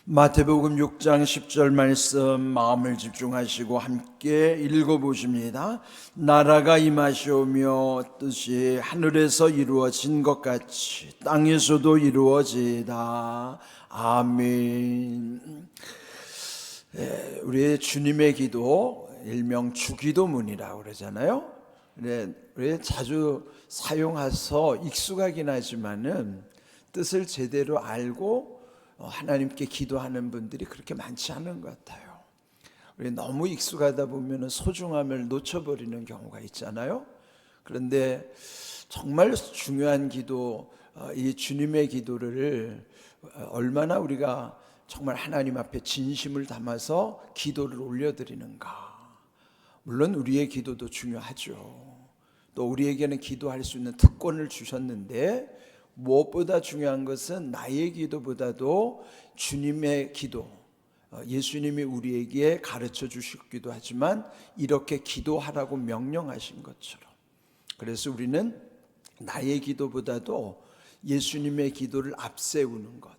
마태복음 6장 10절 말씀 마음을 집중하시고 함께 읽어보십니다. 나라가 임하시오며 뜻이 하늘에서 이루어진 것 같이 땅에서도 이루어지이다. 아멘. 우리 주님의 기도 일명 주기도문이라고 그러잖아요. 우리 자주 사용해서 익숙하긴 하지만은 뜻을 제대로 알고 하나님께 기도하는 분들이 그렇게 많지 않은 것 같아요. 우리 너무 익숙하다 보면 소중함을 놓쳐버리는 경우가 있잖아요. 그런데 정말 중요한 기도, 이 주님의 기도를 얼마나 우리가 정말 하나님 앞에 진심을 담아서 기도를 올려드리는가. 물론 우리의 기도도 중요하죠. 또 우리에게는 기도할 수 있는 특권을 주셨는데 무엇보다 중요한 것은 나의 기도보다도 주님의 기도, 예수님이 우리에게 가르쳐 주셨기도 하지만 이렇게 기도하라고 명령하신 것처럼, 그래서 우리는 나의 기도보다도 예수님의 기도를 앞세우는 것,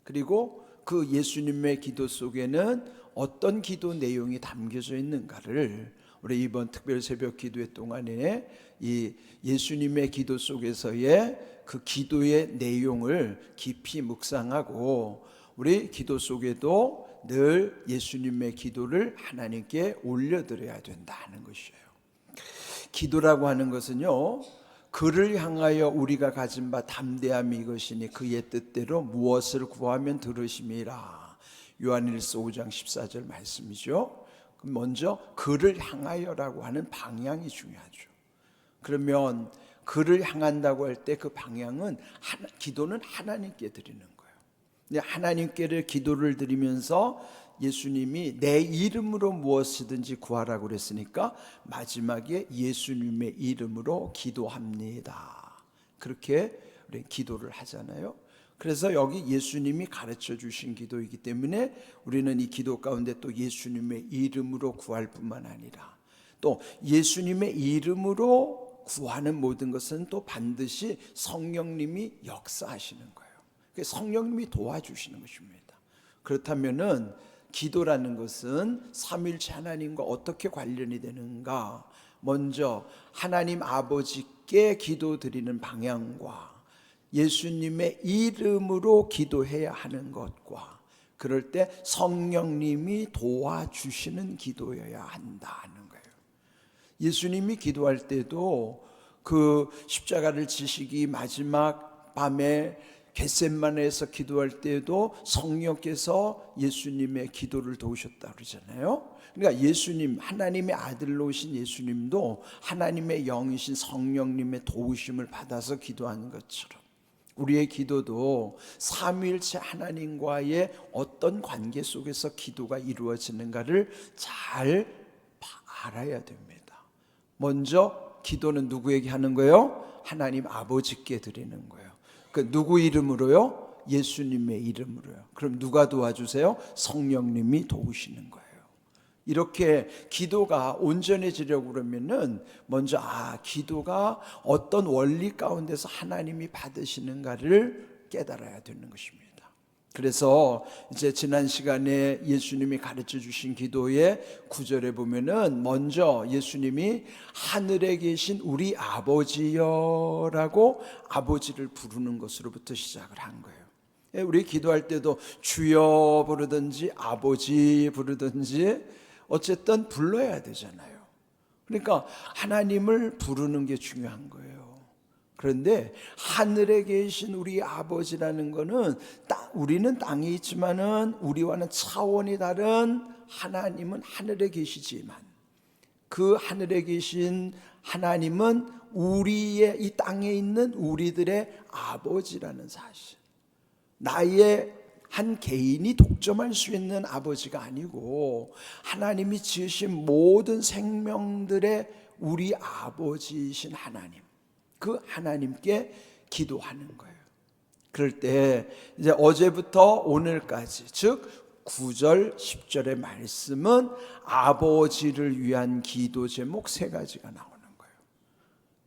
그리고 그 예수님의 기도 속에는 어떤 기도 내용이 담겨져 있는가를 우리 이번 특별 새벽 기도회 동안에 이 예수님의 기도 속에서의 그 기도의 내용을 깊이 묵상하고 우리 기도 속에도 늘 예수님의 기도를 하나님께 올려드려야 된다는 것이에요. 기도라고 하는 것은요, 그를 향하여 우리가 가진 바 담대함이 이것이니 그의 뜻대로 무엇을 구하면 들으심이라. 요한일서 5장 14절 말씀이죠. 먼저 그를 향하여라고 하는 방향이 중요하죠. 그러면 그를 향한다고 할 때 그 방향은 기도는 하나님께 드리는 거예요. 하나님께를 기도를 드리면서 예수님이 내 이름으로 무엇이든지 구하라고 그랬으니까 마지막에 예수님의 이름으로 기도합니다. 그렇게 우리 기도를 하잖아요. 그래서 여기 예수님이 가르쳐 주신 기도이기 때문에 우리는 이 기도 가운데 또 예수님의 이름으로 구할 뿐만 아니라 또 예수님의 이름으로 구하는 모든 것은 또 반드시 성령님이 역사하시는 거예요. 성령님이 도와주시는 것입니다. 그렇다면은 기도라는 것은 삼위일체 하나님과 어떻게 관련이 되는가? 먼저 하나님 아버지께 기도드리는 방향과 예수님의 이름으로 기도해야 하는 것과 그럴 때 성령님이 도와주시는 기도여야 한다는 거예요. 예수님이 기도할 때도 그 십자가를 지시기 마지막 밤에 겟세마네에서 기도할 때에도 성령께서 예수님의 기도를 도우셨다 그러잖아요. 그러니까 예수님, 하나님의 아들로 오신 예수님도 하나님의 영이신 성령님의 도우심을 받아서 기도하는 것처럼 우리의 기도도 삼위일체 하나님과의 어떤 관계 속에서 기도가 이루어지는가를 잘 알아야 됩니다. 먼저 기도는 누구에게 하는 거예요? 하나님 아버지께 드리는 거예요. 그 누구 이름으로요? 예수님의 이름으로요. 그럼 누가 도와주세요? 성령님이 도우시는 거예요. 이렇게 기도가 온전해지려고 그러면은 먼저 기도가 어떤 원리 가운데서 하나님이 받으시는가를 깨달아야 되는 것입니다. 그래서 이제 지난 시간에 예수님이 가르쳐 주신 기도의 9절에 보면은 먼저 예수님이 하늘에 계신 우리 아버지여라고 아버지를 부르는 것으로부터 시작을 한 거예요. 우리 기도할 때도 주여 부르든지 아버지 부르든지 어쨌든 불러야 되잖아요. 그러니까 하나님을 부르는 게 중요한 거예요. 그런데 하늘에 계신 우리 아버지라는 거는 우리는 땅에 있지만은 우리와는 차원이 다른 하나님은 하늘에 계시지만 그 하늘에 계신 하나님은 우리의 이 땅에 있는 우리들의 아버지라는 사실, 나의 한 개인이 독점할 수 있는 아버지가 아니고 하나님이 지으신 모든 생명들의 우리 아버지이신 하나님, 그 하나님께 기도하는 거예요. 그럴 때 이제 어제부터 오늘까지 즉 9절 10절의 말씀은 아버지를 위한 기도 제목 3가지가 나오는 거예요.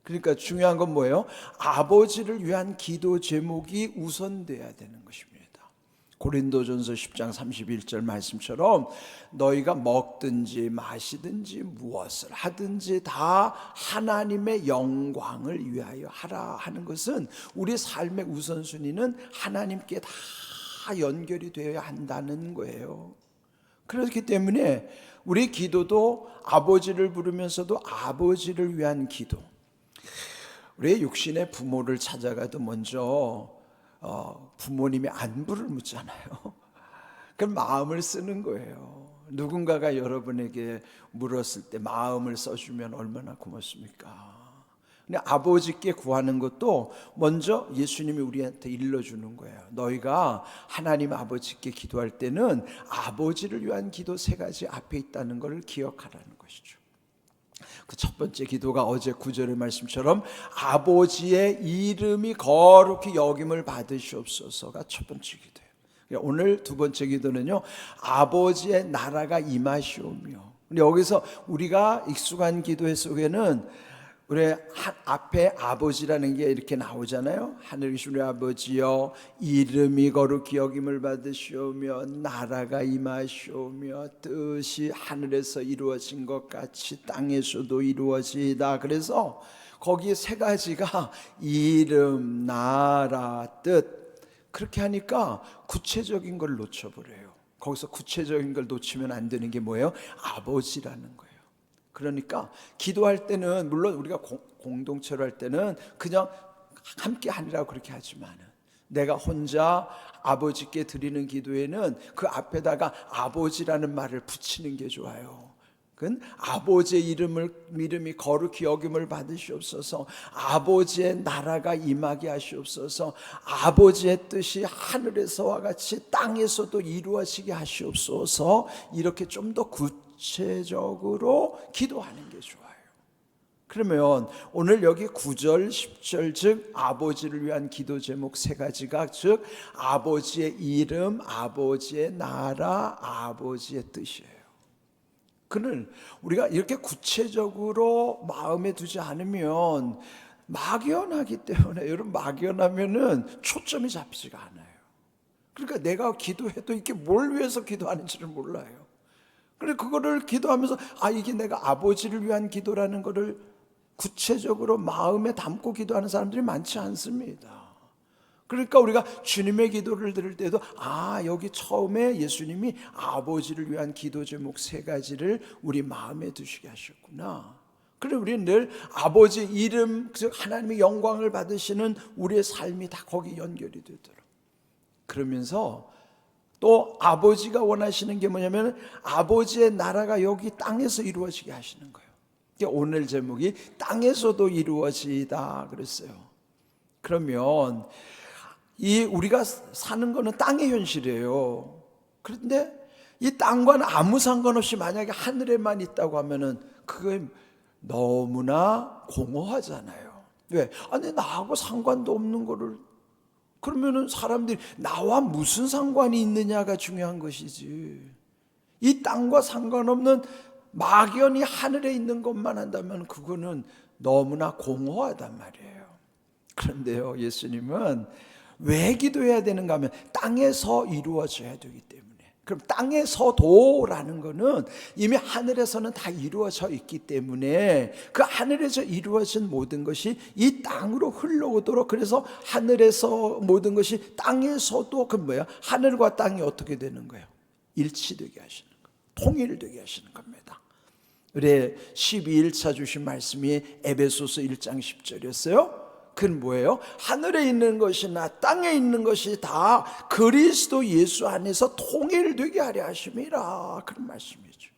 그러니까 중요한 건 뭐예요? 아버지를 위한 기도 제목이 우선돼야 되는 것입니다. 고린도전서 10장 31절 말씀처럼 너희가 먹든지 마시든지 무엇을 하든지 다 하나님의 영광을 위하여 하라 하는 것은 우리 삶의 우선순위는 하나님께 다 연결이 되어야 한다는 거예요. 그렇기 때문에 우리 기도도 아버지를 부르면서도 아버지를 위한 기도. 우리의 육신의 부모를 찾아가도 먼저 부모님의 안부를 묻잖아요. 그럼 마음을 쓰는 거예요. 누군가가 여러분에게 물었을 때 마음을 써주면 얼마나 고맙습니까? 근데 아버지께 구하는 것도 먼저 예수님이 우리한테 일러주는 거예요. 너희가 하나님 아버지께 기도할 때는 아버지를 위한 기도 3가지 앞에 있다는 것을 기억하라는 것이죠. 그 첫 번째 기도가 어제 9절의 말씀처럼 아버지의 이름이 거룩히 여김을 받으시옵소서가 첫 번째 기도예요. 오늘 두 번째 기도는요, 아버지의 나라가 임하시오며. 근데 여기서 우리가 익숙한 기도 속에는 우리 앞에 아버지라는 게 이렇게 나오잖아요. 하늘 계신 우리 아버지여, 이름이 거룩히 여김을 받으시오며 나라가 임하시오며 뜻이 하늘에서 이루어진 것 같이 땅에서도 이루어지이다. 그래서 거기 3가지가 이름, 나라, 뜻, 그렇게 하니까 구체적인 걸 놓쳐버려요. 거기서 구체적인 걸 놓치면 안 되는 게 뭐예요? 아버지라는 거예요. 그러니까 기도할 때는 물론 우리가 공동체로 할 때는 그냥 함께 하느라고 그렇게 하지만 내가 혼자 아버지께 드리는 기도에는 그 앞에다가 아버지라는 말을 붙이는 게 좋아요. 그건 아버지의 이름이 거룩히 여김을 받으시옵소서, 아버지의 나라가 임하게 하시옵소서, 아버지의 뜻이 하늘에서와 같이 땅에서도 이루어지게 하시옵소서, 이렇게 좀 더 구체적으로 기도하는 게 좋아요. 그러면 오늘 여기 9절 10절 즉 아버지를 위한 기도 제목 3가지가 즉 아버지의 이름, 아버지의 나라, 아버지의 뜻이에요. 그는 우리가 이렇게 구체적으로 마음에 두지 않으면 막연하기 때문에, 여러분 막연하면은 초점이 잡히지가 않아요. 그러니까 내가 기도해도 이게 뭘 위해서 기도하는지를 몰라요. 그래 그거를 기도하면서 이게 내가 아버지를 위한 기도라는 거를 구체적으로 마음에 담고 기도하는 사람들이 많지 않습니다. 그러니까 우리가 주님의 기도를 들을 때도 여기 처음에 예수님이 아버지를 위한 기도 제목 3가지를 우리 마음에 두시게 하셨구나. 그래 우리는 늘 아버지 이름, 즉 하나님의 영광을 받으시는 우리의 삶이 다 거기 연결이 되도록. 그러면서 또 아버지가 원하시는 게 뭐냐면 아버지의 나라가 여기 땅에서 이루어지게 하시는 거예요. 오늘 제목이 땅에서도 이루어지다 그랬어요. 그러면 이 우리가 사는 거는 땅의 현실이에요. 그런데 이 땅과는 아무 상관없이 만약에 하늘에만 있다고 하면은 그게 너무나 공허하잖아요. 왜? 아니 나하고 상관도 없는 거를, 그러면은 사람들이 나와 무슨 상관이 있느냐가 중요한 것이지, 이 땅과 상관없는 막연히 하늘에 있는 것만 한다면 그거는 너무나 공허하단 말이에요. 그런데요, 예수님은 왜 기도해야 되는가 하면 땅에서 이루어져야 되기 때문에. 그럼 땅에서도라는 거는 이미 하늘에서는 다 이루어져 있기 때문에 그 하늘에서 이루어진 모든 것이 이 땅으로 흘러오도록, 그래서 하늘에서 모든 것이 땅에서도 그 뭐야? 하늘과 땅이 어떻게 되는 거예요? 일치되게 하시는 거예요. 통일되게 하시는 겁니다. 우리 12일차 주신 말씀이 에베소서 1장 10절이었어요. 그건 뭐예요? 하늘에 있는 것이나 땅에 있는 것이 다 그리스도 예수 안에서 통일되게 하려 하심이라, 그런 말씀이죠.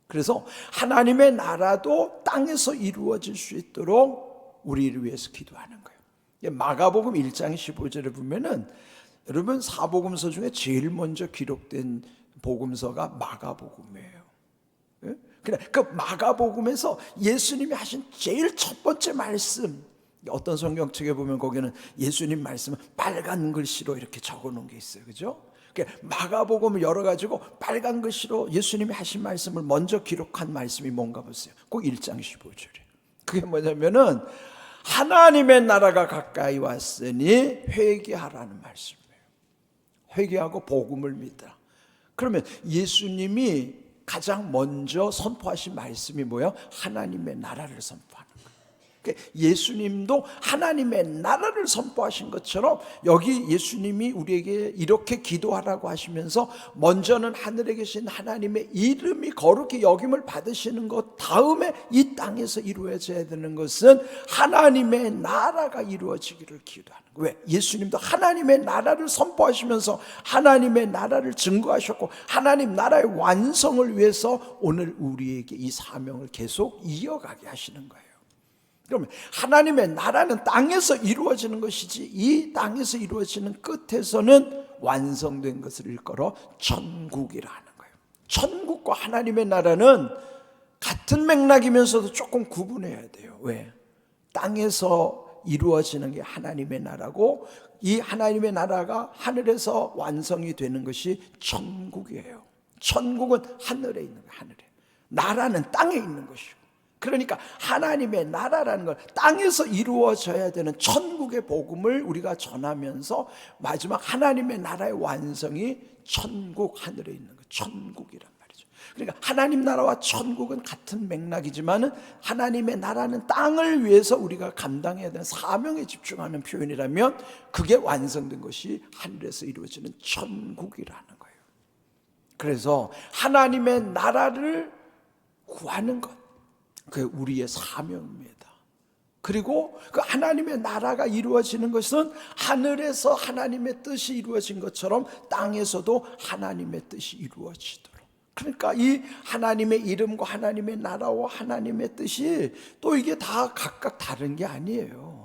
그래서 하나님의 나라도 땅에서 이루어질 수 있도록 우리를 위해서 기도하는 거예요. 마가복음 1장 15절에 보면은 여러분 사복음서 중에 제일 먼저 기록된 복음서가 마가복음이에요. 그 마가복음에서 예수님이 하신 제일 첫 번째 말씀, 어떤 성경책에 보면 거기는 예수님 말씀은 빨간 글씨로 이렇게 적어놓은 게 있어요, 그죠? 마가복음을 열어가지고 빨간 글씨로 예수님이 하신 말씀을 먼저 기록한 말씀이 뭔가 보세요. 꼭 1장 15절에. 그게 뭐냐면은 하나님의 나라가 가까이 왔으니 회개하라는 말씀이에요. 회개하고 복음을 믿으라. 그러면 예수님이 가장 먼저 선포하신 말씀이 뭐예요? 하나님의 나라를 선포하는 거예요. 예수님도 하나님의 나라를 선포하신 것처럼 여기 예수님이 우리에게 이렇게 기도하라고 하시면서 먼저는 하늘에 계신 하나님의 이름이 거룩히 여김을 받으시는 것 다음에 이 땅에서 이루어져야 되는 것은 하나님의 나라가 이루어지기를 기도하는 거예요. 왜? 예수님도 하나님의 나라를 선포하시면서 하나님의 나라를 증거하셨고 하나님 나라의 완성을 위해서 오늘 우리에게 이 사명을 계속 이어가게 하시는 거예요. 그러면 하나님의 나라는 땅에서 이루어지는 것이지 이 땅에서 이루어지는 끝에서는 완성된 것을 일컬어 천국이라는 거예요. 천국과 하나님의 나라는 같은 맥락이면서도 조금 구분해야 돼요. 왜? 땅에서 이루어지는 게 하나님의 나라고 이 하나님의 나라가 하늘에서 완성이 되는 것이 천국이에요. 천국은 하늘에 있는 거예요. 하늘에. 나라는 땅에 있는 것이고, 그러니까 하나님의 나라라는 걸 땅에서 이루어져야 되는 천국의 복음을 우리가 전하면서 마지막 하나님의 나라의 완성이 천국, 하늘에 있는 거, 천국이란 말이죠. 그러니까 하나님 나라와 천국은 같은 맥락이지만 하나님의 나라는 땅을 위해서 우리가 감당해야 되는 사명에 집중하는 표현이라면 그게 완성된 것이 하늘에서 이루어지는 천국이라는 거예요. 그래서 하나님의 나라를 구하는 것, 그게 우리의 사명입니다. 그리고 그 하나님의 나라가 이루어지는 것은 하늘에서 하나님의 뜻이 이루어진 것처럼 땅에서도 하나님의 뜻이 이루어지도록. 그러니까 이 하나님의 이름과 하나님의 나라와 하나님의 뜻이 또 이게 다 각각 다른 게 아니에요.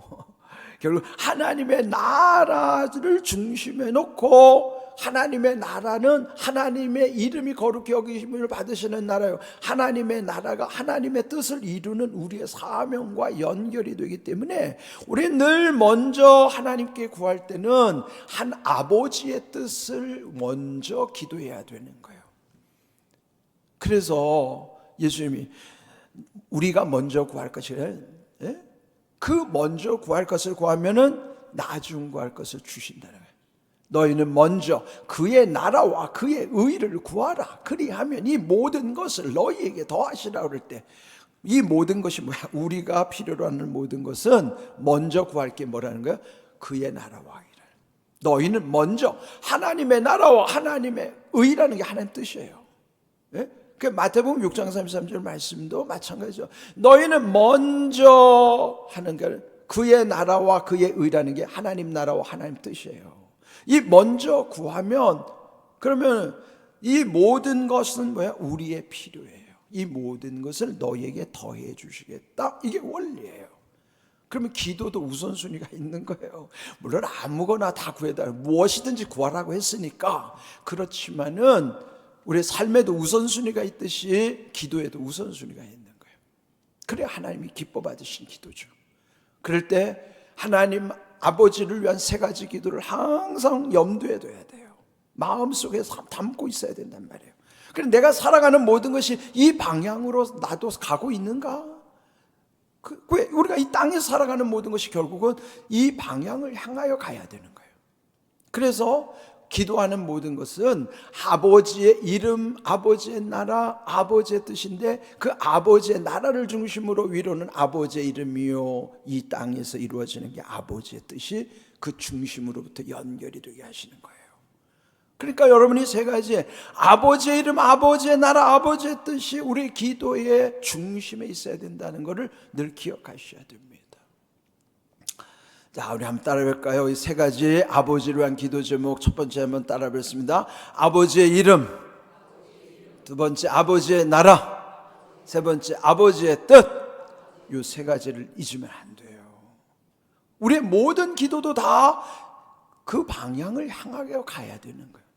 결국 하나님의 나라를 중심에 놓고, 하나님의 나라는 하나님의 이름이 거룩히 여김을 받으시는 나라요, 하나님의 나라가 하나님의 뜻을 이루는 우리의 사명과 연결이 되기 때문에 우리 늘 먼저 하나님께 구할 때는 한 아버지의 뜻을 먼저 기도해야 되는 거예요. 그래서 예수님이 우리가 먼저 구할 것을, 그 먼저 구할 것을 구하면은 나중 구할 것을 주신다는 거예요. 너희는 먼저 그의 나라와 그의 의를 구하라. 그리하면 이 모든 것을 너희에게 더하시라. 그럴 때 이 모든 것이 뭐야? 우리가 필요로 하는 모든 것은 먼저 구할 게 뭐라는 거야? 그의 나라와 의를. 너희는 먼저 하나님의 나라와 하나님의 의라는 게 하나님 뜻이에요. 그 마태복음 6장 33절 말씀도 마찬가지죠. 너희는 먼저 하는 게 그의 나라와 그의 의라는 게 하나님 나라와 하나님 뜻이에요. 이 먼저 구하면, 그러면 이 모든 것은 뭐야? 우리의 필요예요. 이 모든 것을 너희에게 더해 주시겠다. 이게 원리예요. 그러면 기도도 우선순위가 있는 거예요. 물론 아무거나 다 구해달라, 무엇이든지 구하라고 했으니까. 그렇지만은 우리의 삶에도 우선순위가 있듯이 기도에도 우선순위가 있는 거예요. 그래야 하나님이 기뻐 받으신 기도죠. 그럴 때 하나님 아버지를 위한 세 가지 기도를 항상 염두에 둬야 돼요. 마음속에 담고 있어야 된단 말이에요. 그래서 내가 살아가는 모든 것이 이 방향으로 나도 가고 있는가? 왜 우리가 이 땅에서 살아가는 모든 것이 결국은 이 방향을 향하여 가야 되는 거예요. 그래서 기도하는 모든 것은 아버지의 이름, 아버지의 나라, 아버지의 뜻인데 그 아버지의 나라를 중심으로 위로는 아버지의 이름이요, 이 땅에서 이루어지는 게 아버지의 뜻이 그 중심으로부터 연결이 되게 하시는 거예요. 그러니까 여러분이 세 가지, 아버지의 이름, 아버지의 나라, 아버지의 뜻이 우리 기도의 중심에 있어야 된다는 것을 늘 기억하셔야 됩니다. 자, 우리 한번 따라볼까요? 이 세 가지 아버지를 위한 기도 제목, 첫 번째 한번 따라보겠습니다. 아버지의 이름, 두 번째 아버지의 나라, 세 번째 아버지의 뜻. 이 세 가지를 잊으면 안 돼요. 우리의 모든 기도도 다 그 방향을 향하게 가야 되는 거예요.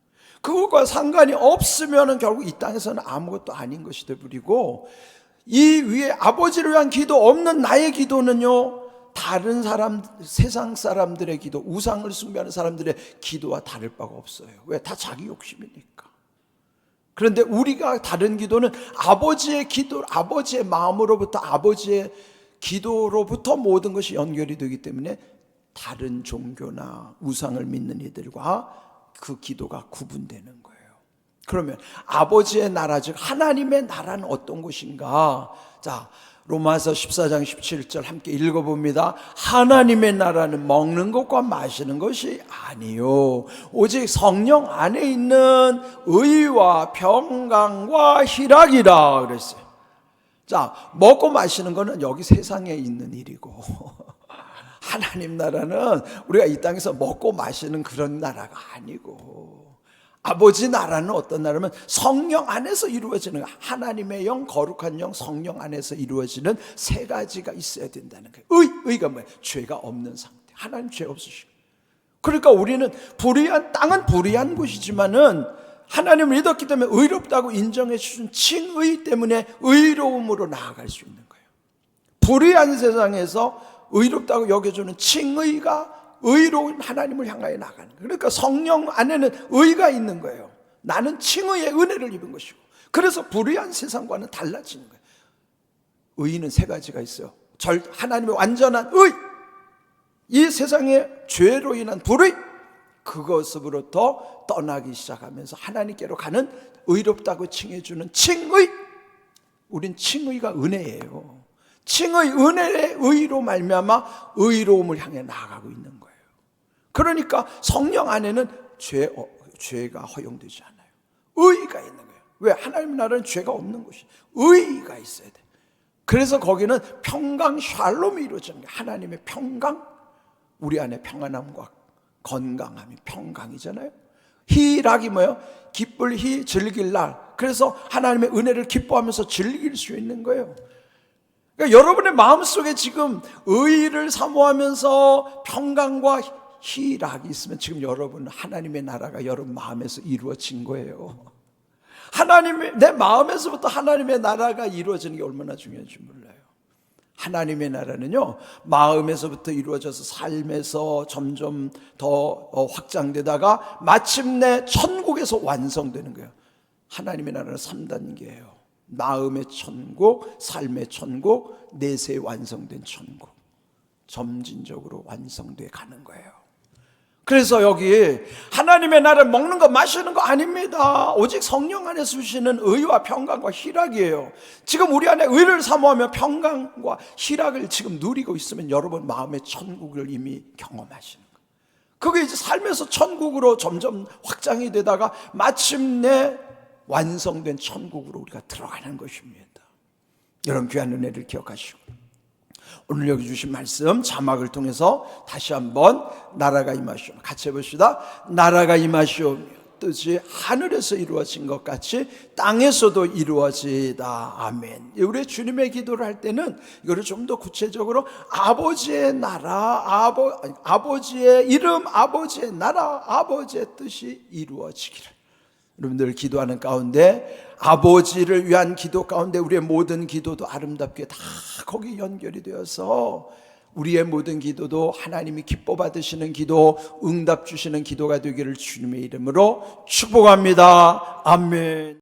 그것과 상관이 없으면 결국 이 땅에서는 아무것도 아닌 것이 되어버리고, 이 위에 아버지를 위한 기도 없는 나의 기도는요, 다른 사람, 세상 사람들의 기도, 우상을 숭배하는 사람들의 기도와 다를 바가 없어요. 왜? 다 자기 욕심이니까. 그런데 우리가 다른 기도는 아버지의 기도, 아버지의 마음으로부터, 아버지의 기도로부터 모든 것이 연결이 되기 때문에 다른 종교나 우상을 믿는 이들과 그 기도가 구분되는 거예요. 그러면 아버지의 나라, 즉 하나님의 나라는 어떤 것인가? 자, 로마서 14장 17절 함께 읽어봅니다. 하나님의 나라는 먹는 것과 마시는 것이 아니요 오직 성령 안에 있는 의와 평강과 희락이라 그랬어요. 자, 먹고 마시는 거는 여기 세상에 있는 일이고 하나님 나라는 우리가 이 땅에서 먹고 마시는 그런 나라가 아니고, 아버지 나라는 어떤 나라면 성령 안에서 이루어지는, 하나님의 영, 거룩한 영, 성령 안에서 이루어지는 세 가지가 있어야 된다는 거예요. 의가 뭐예요? 죄가 없는 상태. 하나님 죄 없으시고. 그러니까 우리는 불의한, 땅은 불의한 곳이지만은 하나님을 믿었기 때문에 의롭다고 인정해 주신 칭의 때문에 의로움으로 나아갈 수 있는 거예요. 불의한 세상에서 의롭다고 여겨주는 칭의가 의로운 하나님을 향하여 나가는 거예요. 그러니까 성령 안에는 의가 있는 거예요. 나는 칭의의 은혜를 입은 것이고, 그래서 불의한 세상과는 달라지는 거예요. 의는 세 가지가 있어요. 하나님의 완전한 의, 이 세상의 죄로 인한 불의, 그것으로부터 떠나기 시작하면서 하나님께로 가는 의롭다고 칭해주는 칭의. 우린 칭의가 은혜예요. 칭의, 은혜의 의로 말미암아 의로움을 향해 나아가고 있는 거예요. 그러니까 성령 안에는 죄가 허용되지 않아요. 의가 있는 거예요. 왜? 하나님 나라는 죄가 없는 곳이 의가 있어야 돼. 그래서 거기는 평강, 샬롬이 이루어지는 거예요. 하나님의 평강, 우리 안에 평안함과 건강함이 평강이잖아요. 희락이 뭐예요? 기쁠 희, 즐길 날. 그래서 하나님의 은혜를 기뻐하면서 즐길 수 있는 거예요. 그러니까 여러분의 마음속에 지금 의를 사모하면서 평강과 희락이 있으면 지금 여러분, 하나님의 나라가 여러분 마음에서 이루어진 거예요. 하나님의, 내 마음에서부터 하나님의 나라가 이루어지는 게 얼마나 중요한지 몰라요. 하나님의 나라는요, 마음에서부터 이루어져서 삶에서 점점 더 확장되다가 마침내 천국에서 완성되는 거예요. 하나님의 나라는 3단계예요. 마음의 천국, 삶의 천국, 내세에 완성된 천국. 점진적으로 완성돼 가는 거예요. 그래서 여기 하나님의 나라를 먹는 거 마시는 거 아닙니다. 오직 성령 안에서 주시는 의와 평강과 희락이에요. 지금 우리 안에 의를 사모하며 평강과 희락을 지금 누리고 있으면 여러분 마음의 천국을 이미 경험하시는 거예요. 그게 이제 삶에서 천국으로 점점 확장이 되다가 마침내 완성된 천국으로 우리가 들어가는 것입니다. 여러분 귀한 은혜를 기억하시고, 오늘 여기 주신 말씀 자막을 통해서 다시 한번 나라가 임하시오, 같이 해봅시다. 나라가 임하시오며 뜻이 하늘에서 이루어진 것 같이 땅에서도 이루어지다. 아멘. 우리 주님의 기도를 할 때는 이거를 좀 더 구체적으로 아버지의 나라, 아버지의 이름, 아버지의 나라, 아버지의 뜻이 이루어지기를. 여러분들 기도하는 가운데 아버지를 위한 기도 가운데 우리의 모든 기도도 아름답게 다 거기 연결이 되어서 우리의 모든 기도도 하나님이 기뻐 받으시는 기도, 응답 주시는 기도가 되기를 주님의 이름으로 축복합니다. 아멘.